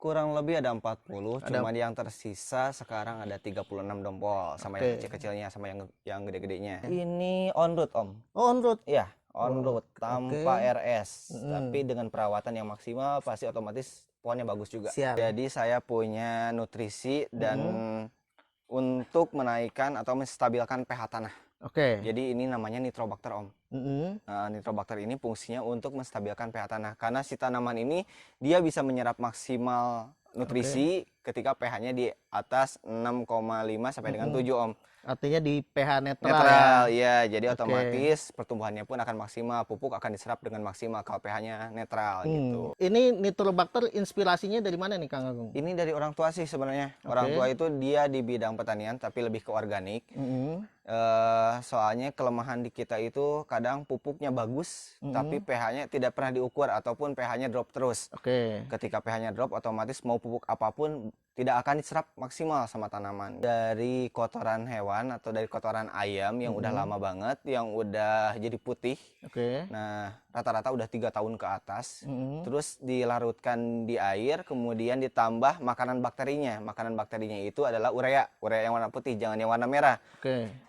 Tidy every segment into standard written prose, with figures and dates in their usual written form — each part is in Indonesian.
Kurang lebih ada 40, cuman yang tersisa sekarang ada 36 dompol, sama yang kecil-kecilnya, sama yang gede-gedenya. Ini on road, Om. Oh, on road? Iya, on road, tanpa RS. Tapi dengan perawatan yang maksimal, pasti otomatis pohonnya bagus juga. Siap. Jadi saya punya nutrisi dan untuk menaikkan atau menstabilkan pH tanah. Jadi ini namanya nitrobakter, Om. Nah, nitrobakter ini fungsinya untuk menstabilkan pH tanah. Karena si tanaman ini dia bisa menyerap maksimal nutrisi ketika pH-nya di atas 6,5 sampai dengan 7, Om. Artinya di pH netral, netral ya. Jadi otomatis pertumbuhannya pun akan maksimal, pupuk akan diserap dengan maksimal kalau pH-nya netral gitu. Ini nitrobakter inspirasinya dari mana nih, Kang Agung? Ini dari orang tua sih sebenarnya. Orang tua itu dia di bidang pertanian tapi lebih ke organik. Soalnya kelemahan di kita itu kadang pupuknya bagus, tapi pH-nya tidak pernah diukur ataupun pH-nya drop terus. Ketika pH-nya drop, otomatis mau pupuk apapun tidak akan diserap maksimal sama tanaman. Dari kotoran hewan atau dari kotoran ayam yang udah lama banget, yang udah jadi putih. Nah, rata-rata udah 3 tahun ke atas. Terus dilarutkan di air, kemudian ditambah makanan bakterinya. Makanan bakterinya itu adalah urea yang warna putih, jangan yang warna merah.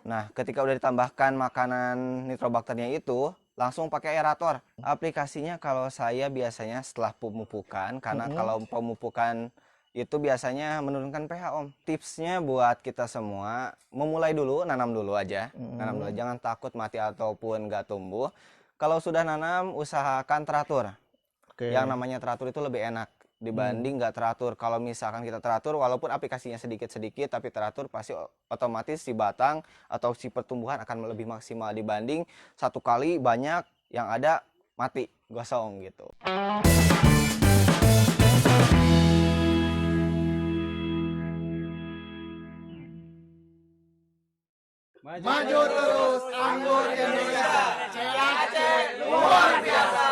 Nah, ketika udah ditambahkan makanan nitrobakternya itu, langsung pakai aerator. Aplikasinya kalau saya biasanya setelah pemupukan, karena kalau pemupukan itu biasanya menurunkan pH, Om. Tipsnya buat kita semua, memulai dulu, nanam dulu aja. Nanam dulu, jangan takut mati ataupun nggak tumbuh. Kalau sudah nanam, usahakan teratur. Yang namanya teratur itu lebih enak dibanding nggak teratur. Kalau misalkan kita teratur, walaupun aplikasinya sedikit-sedikit, tapi teratur pasti otomatis si batang atau si pertumbuhan akan lebih maksimal dibanding satu kali banyak yang ada mati, gosong gitu. Maju terus anggur Indonesia, CAC luar biasa.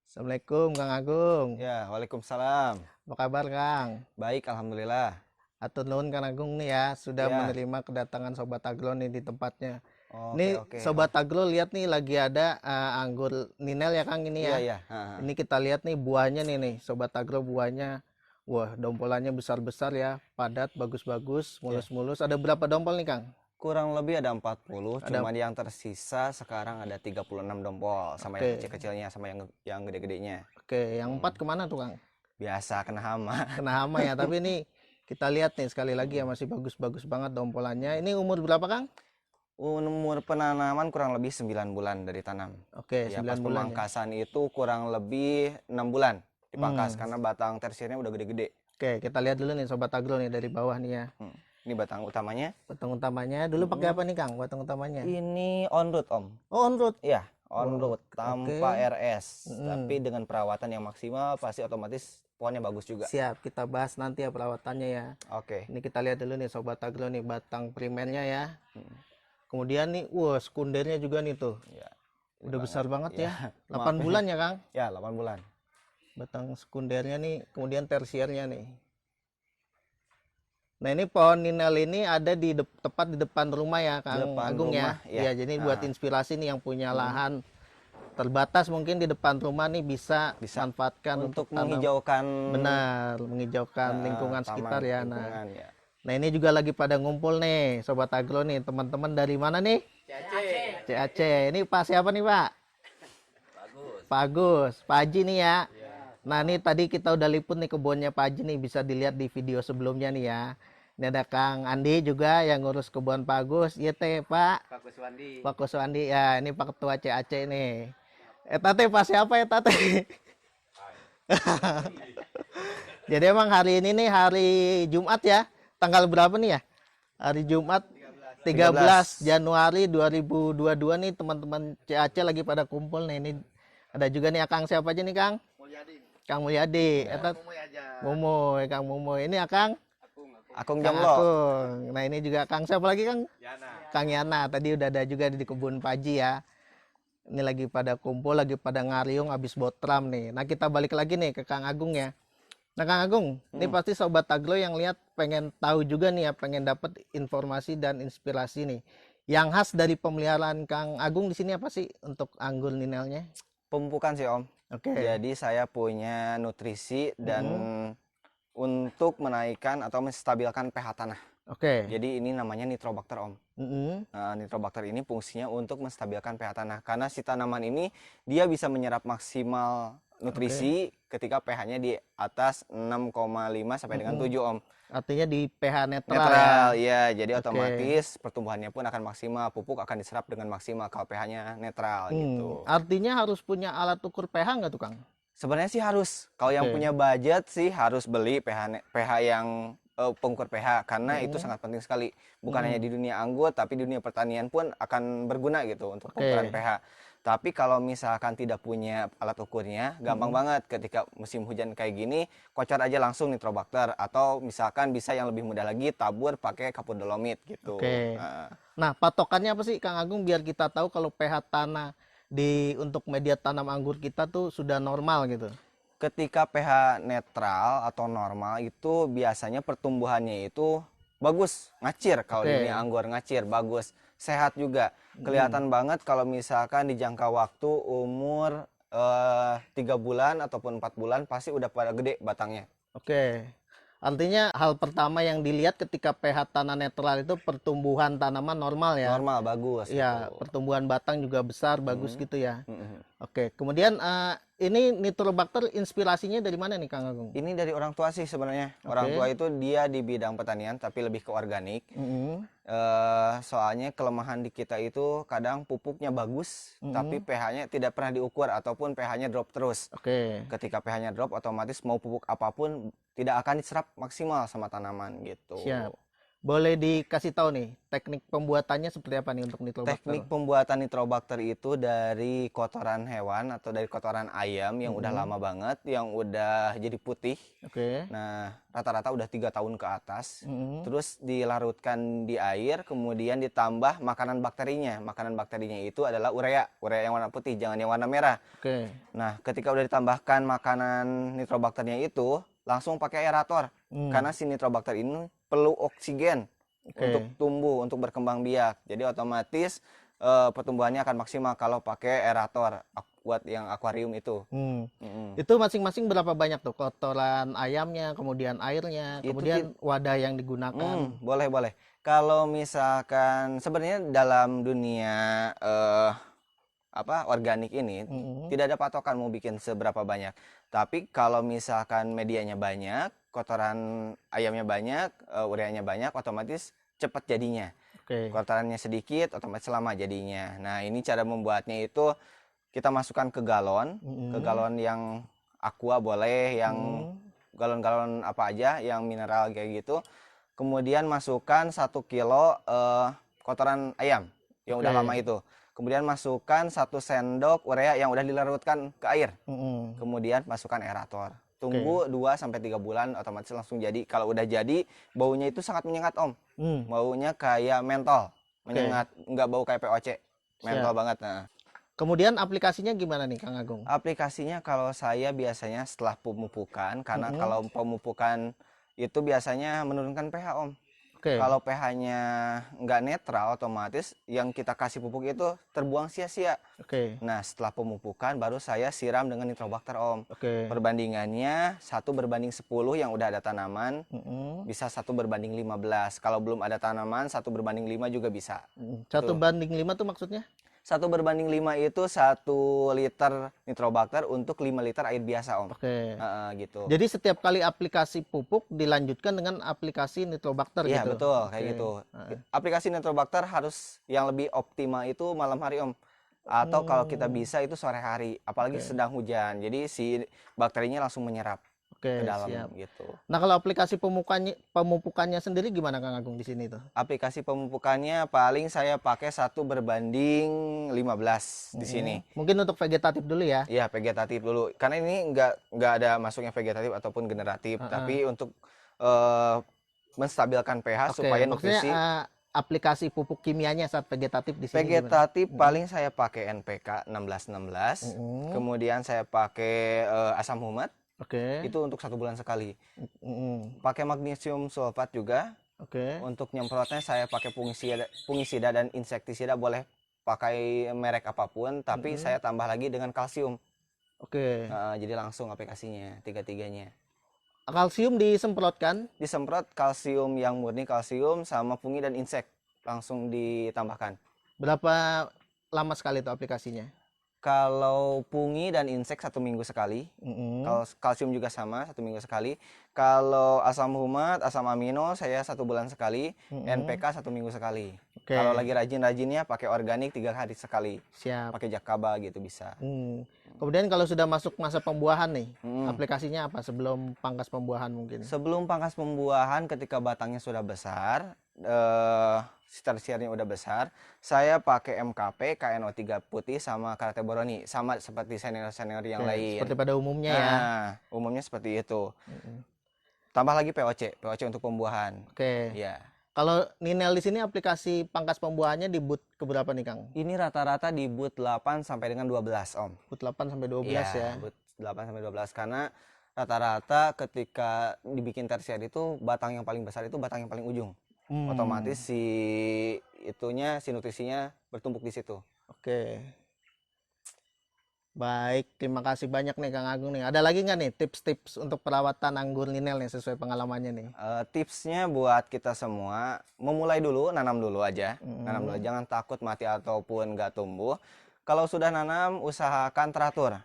Assalamualaikum, Kang Agung. Ya, waalaikumsalam. Apa kabar, Kang? Baik, alhamdulillah. Atur nuhun, Kang Agung nih ya, sudah menerima kedatangan Sobat Agro nih di tempatnya. Ini Sobat Agro lihat nih lagi ada anggur ninel ya, Kang, ini ya. Ini kita lihat nih buahnya nih, Sobat Agro, buahnya. Wah, dompolannya besar-besar ya, padat, bagus-bagus, mulus-mulus. Ada berapa dompol nih, Kang? Kurang lebih ada 40, cuman yang tersisa sekarang ada 36 dompol, sama yang kecil-kecilnya, sama yang gede-gedenya. Yang 4 kemana tuh, Kang? Biasa kena hama. Kena hama ya, tapi ini kita lihat nih sekali lagi ya, masih bagus-bagus banget dompolannya. Ini umur berapa, Kang? Umur penanaman kurang lebih 9 bulan dari tanam. Ya, 9 bulan. Pemangkasan itu kurang lebih 6 bulan dipangkas karena batang tersiernya udah gede-gede. Kita lihat dulu nih Sobat Agro nih dari bawah nih ya. Ini batang utamanya. Batang utamanya dulu pakai apa nih, Kang? Batang utamanya? Ini on road, Om. Oh, on road. Iya, on road tanpa RS. Tapi dengan perawatan yang maksimal pasti otomatis pohonnya bagus juga. Siap, kita bahas nanti ya perawatannya ya. Ini kita lihat dulu nih Sobat Agro nih batang primernya ya. Kemudian nih, wah, sekundernya juga nih tuh. Udah besar banget ya. 8 bulan ya, Kang? Ya, 8 bulan. Batang sekundernya nih, kemudian tersiernya nih. Nah, ini pohon ninel ini ada di tepat di depan rumah ya, Kang Agung ya. Ya, jadi buat inspirasi nih yang punya lahan terbatas mungkin di depan rumah nih bisa manfaatkan untuk menghijaukan. Benar, menghijaukan lingkungan sekitar ya. Nah, ini juga lagi pada ngumpul nih Sobat Agro nih, teman-teman dari mana nih? CAC. Ini Pak siapa nih, Pak? Pak Agus, Pak Haji nih ya. Nah, ini tadi kita udah liput nih kebunnya Pak Haji nih, bisa dilihat di video sebelumnya nih ya. Ini ada Kang Andi juga yang ngurus kebun Pak Agus. Iya teh, Pak. Pak Kuswandi. Ya, ini Pak Ketua CAC nih. Tate Pak siapa ya Tate? Jadi emang hari ini nih hari Jumat ya. Tanggal berapa nih ya? Hari Jumat 13 Januari 2022 nih teman-teman CAC lagi pada kumpul nih. Ini ada juga nih Kang siapa aja nih, Kang? Kang Mulyadi. Mumoy, Kang Mumoy. Ini Kang Akung Jamlo. Nah, ini juga Kang siapa lagi, Kang? Kang Yana. Tadi udah ada juga di kebun Paji ya. Ini lagi pada kumpul, lagi pada ngariung habis botram nih. Nah, kita balik lagi nih ke Kang Agung ya. Nah, Kang Agung, ini pasti Sobat Agro yang lihat pengen tahu juga nih ya, pengen dapat informasi dan inspirasi nih. Yang khas dari pemeliharaan Kang Agung di sini apa sih untuk anggur ninelnya? Pemupukan sih, Om. Jadi saya punya nutrisi dan untuk menaikkan atau menstabilkan pH tanah. Oke. Jadi ini namanya nitrobakter Om. Nah, nitrobakter ini fungsinya untuk menstabilkan pH tanah karena si tanaman ini dia bisa menyerap maksimal nutrisi ketika pH-nya di atas 6,5 sampai dengan 7 Om. Artinya di pH netral, Netral ya. ya, jadi otomatis pertumbuhannya pun akan maksimal, pupuk akan diserap dengan maksimal kalau pH-nya netral gitu. Artinya harus punya alat ukur pH nggak tuh Kang? Sebenarnya sih harus. Kalau yang punya budget sih harus beli pH yang pengukur pH karena itu sangat penting sekali. Bukan hanya di dunia anggur tapi di dunia pertanian pun akan berguna gitu untuk pengukuran pH. Tapi kalau misalkan tidak punya alat ukurnya, gampang banget ketika musim hujan kayak gini, kocor aja langsung nitrobakter atau misalkan bisa yang lebih mudah lagi tabur pakai kapur dolomit gitu. Nah, patokannya apa sih Kang Agung biar kita tahu kalau pH tanah untuk media tanam anggur kita tuh sudah normal gitu? Ketika pH netral atau normal itu biasanya pertumbuhannya itu bagus, ngacir. Kalau di dunia anggur ngacir, bagus, sehat juga. Kelihatan banget kalau misalkan di jangka waktu umur 3 bulan ataupun 4 bulan pasti udah pada gede batangnya. Artinya hal pertama yang dilihat ketika pH tanah netral itu pertumbuhan tanaman normal ya? Normal, bagus. Ya, gitu. pertumbuhan batang juga besar, bagus gitu ya. Kemudian ini nitrobakter inspirasinya dari mana nih Kang Agung? Ini dari orang tua sih sebenarnya. Orang tua itu dia di bidang pertanian tapi lebih ke organik. Soalnya kelemahan di kita itu kadang pupuknya bagus tapi pH-nya tidak pernah diukur ataupun pH-nya drop terus. Ketika pH-nya drop otomatis mau pupuk apapun tidak akan diserap maksimal sama tanaman gitu. Siap. Boleh dikasih tahu nih teknik pembuatannya seperti apa nih untuk nitrobakter? Teknik pembuatan nitrobakter itu dari kotoran hewan atau dari kotoran ayam yang udah lama banget, yang udah jadi putih. Nah, rata-rata udah 3 tahun ke atas. Terus dilarutkan di air, kemudian ditambah makanan bakterinya. Makanan bakterinya itu adalah urea yang warna putih, jangan yang warna merah. Nah, ketika udah ditambahkan makanan nitrobakternya itu, langsung pakai aerator. Karena si nitrobakter ini perlu oksigen untuk tumbuh, untuk berkembang biak. Jadi otomatis pertumbuhannya akan maksimal kalau pakai aerator buat yang akuarium itu. Itu masing-masing berapa banyak tuh kotoran ayamnya, kemudian airnya, kemudian wadah yang digunakan? Boleh. Kalau misalkan sebenarnya dalam dunia organik ini tidak ada patokan mau bikin seberapa banyak. Tapi kalau misalkan medianya banyak, kotoran ayamnya banyak, ureanya banyak, otomatis cepat jadinya. Kotorannya sedikit, otomatis lama jadinya. Nah, ini cara membuatnya itu kita masukkan ke galon yang aqua boleh, yang galon-galon apa aja, yang mineral kayak gitu. Kemudian masukkan 1 kilo kotoran ayam yang udah lama itu. Kemudian masukkan 1 sendok urea yang udah dilarutkan ke air. Kemudian masukkan aerator. Tunggu 2-3 bulan otomatis langsung jadi. Kalau udah jadi, baunya itu sangat menyengat Om. Baunya kayak mentol. Menyengat, nggak bau kayak POC. Mentol banget. Nah. Kemudian aplikasinya gimana nih Kang Agung? Aplikasinya kalau saya biasanya setelah pemupukan. Karena kalau pemupukan itu biasanya menurunkan pH Om. Kalau pH-nya nggak netral, otomatis yang kita kasih pupuk itu terbuang sia-sia. Nah, setelah pemupukan baru saya siram dengan nitrobakter Om. Perbandingannya 1:10 yang udah ada tanaman, bisa 1:15. Kalau belum ada tanaman, 1:5 juga bisa. 1:5 tuh maksudnya? 1:5 itu 1 liter nitrobakter untuk 5 liter air biasa Om. Gitu. Jadi setiap kali aplikasi pupuk dilanjutkan dengan aplikasi nitrobakter gitu? Iya betul, kayak gitu. Aplikasi nitrobakter harus yang lebih optimal itu malam hari Om. Atau kalau kita bisa itu sore hari, apalagi sedang hujan. Jadi si bakterinya langsung menyerap ke dalam gitu. Nah, kalau aplikasi pemupukannya sendiri gimana Kang Agung di sini tuh? Aplikasi pemupukannya paling saya pakai 1:15 di sini. Mungkin untuk vegetatif dulu ya? Iya, vegetatif dulu. Karena ini nggak ada masuknya vegetatif ataupun generatif, tapi untuk menstabilkan pH supaya nutrisi. Aplikasi pupuk kimianya saat vegetatif di sini vegetatif paling saya pakai NPK 1616. Kemudian saya pakai asam humat. Itu untuk 1 bulan sekali. Pakai magnesium sulfat juga. Untuk nyemprotnya saya pakai fungisida dan insektisida, boleh pakai merek apapun, tapi saya tambah lagi dengan kalsium. Jadi langsung aplikasinya 3-3-nya. kalsium disemprotkan? Disemprot kalsium yang murni, kalsium sama fungi dan insek langsung ditambahkan. Berapa lama sekali itu aplikasinya? Kalau fungi dan insek 1 minggu sekali. Kalau kalsium juga sama 1 minggu sekali. Kalau asam humat, asam amino saya 1 bulan sekali. NPK 1 minggu sekali. Kalau lagi rajin-rajinnya pakai organik 3 hari sekali. Siap. Pakai jakaba gitu bisa. Kemudian kalau sudah masuk masa pembuahan nih, aplikasinya apa sebelum pangkas pembuahan mungkin? Sebelum pangkas pembuahan, ketika batangnya sudah besar, tersiarnya udah besar, saya pakai MKP, KNO3 putih sama Karate Boroni, sama seperti senior-senior yang lain. Seperti pada umumnya ya. Umumnya seperti itu. Tambah lagi POC untuk pembuahan. Oke. Ya. Kalau Ninel di sini aplikasi pangkas pembuahannya di boot keberapa nih Kang? Ini rata-rata di boot 8 sampai dengan 12 Om. Boot 8 sampai 12 ya. Boot 8 sampai 12 karena rata-rata ketika dibikin tersier itu batang yang paling besar itu batang yang paling ujung. Otomatis si nutrisinya bertumpuk di situ. Oke. Baik, terima kasih banyak nih Kang Agung nih. Ada lagi nggak nih tips-tips untuk perawatan anggur Ninel nih sesuai pengalamannya nih? Tipsnya buat kita semua, memulai dulu, nanam dulu aja. Nanam dulu, jangan takut mati ataupun nggak tumbuh. Kalau sudah nanam, usahakan teratur.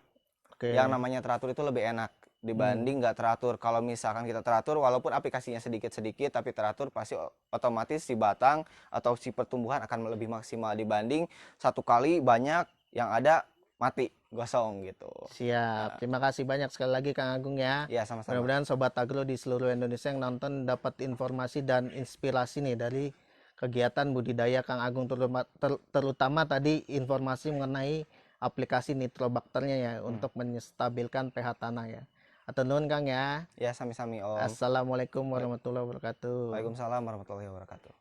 Yang namanya teratur itu lebih enak dibanding nggak teratur. Kalau misalkan kita teratur, walaupun aplikasinya sedikit-sedikit, tapi teratur pasti otomatis si batang atau si pertumbuhan akan lebih maksimal dibanding satu kali banyak yang ada mati gosong gitu. Siap. Terima kasih banyak sekali lagi Kang Agung ya. Iya, sama-sama. Mudah-mudahan Sobat Agro di seluruh Indonesia yang nonton dapat informasi dan inspirasi nih dari kegiatan budidaya Kang Agung, terutama tadi informasi mengenai aplikasi nitrobakternya ya untuk menstabilkan pH tanah ya. Atur nuhun Kang ya. Ya, sami-sami Om. Assalamualaikum warahmatullahi wabarakatuh. Waalaikumsalam warahmatullahi wabarakatuh.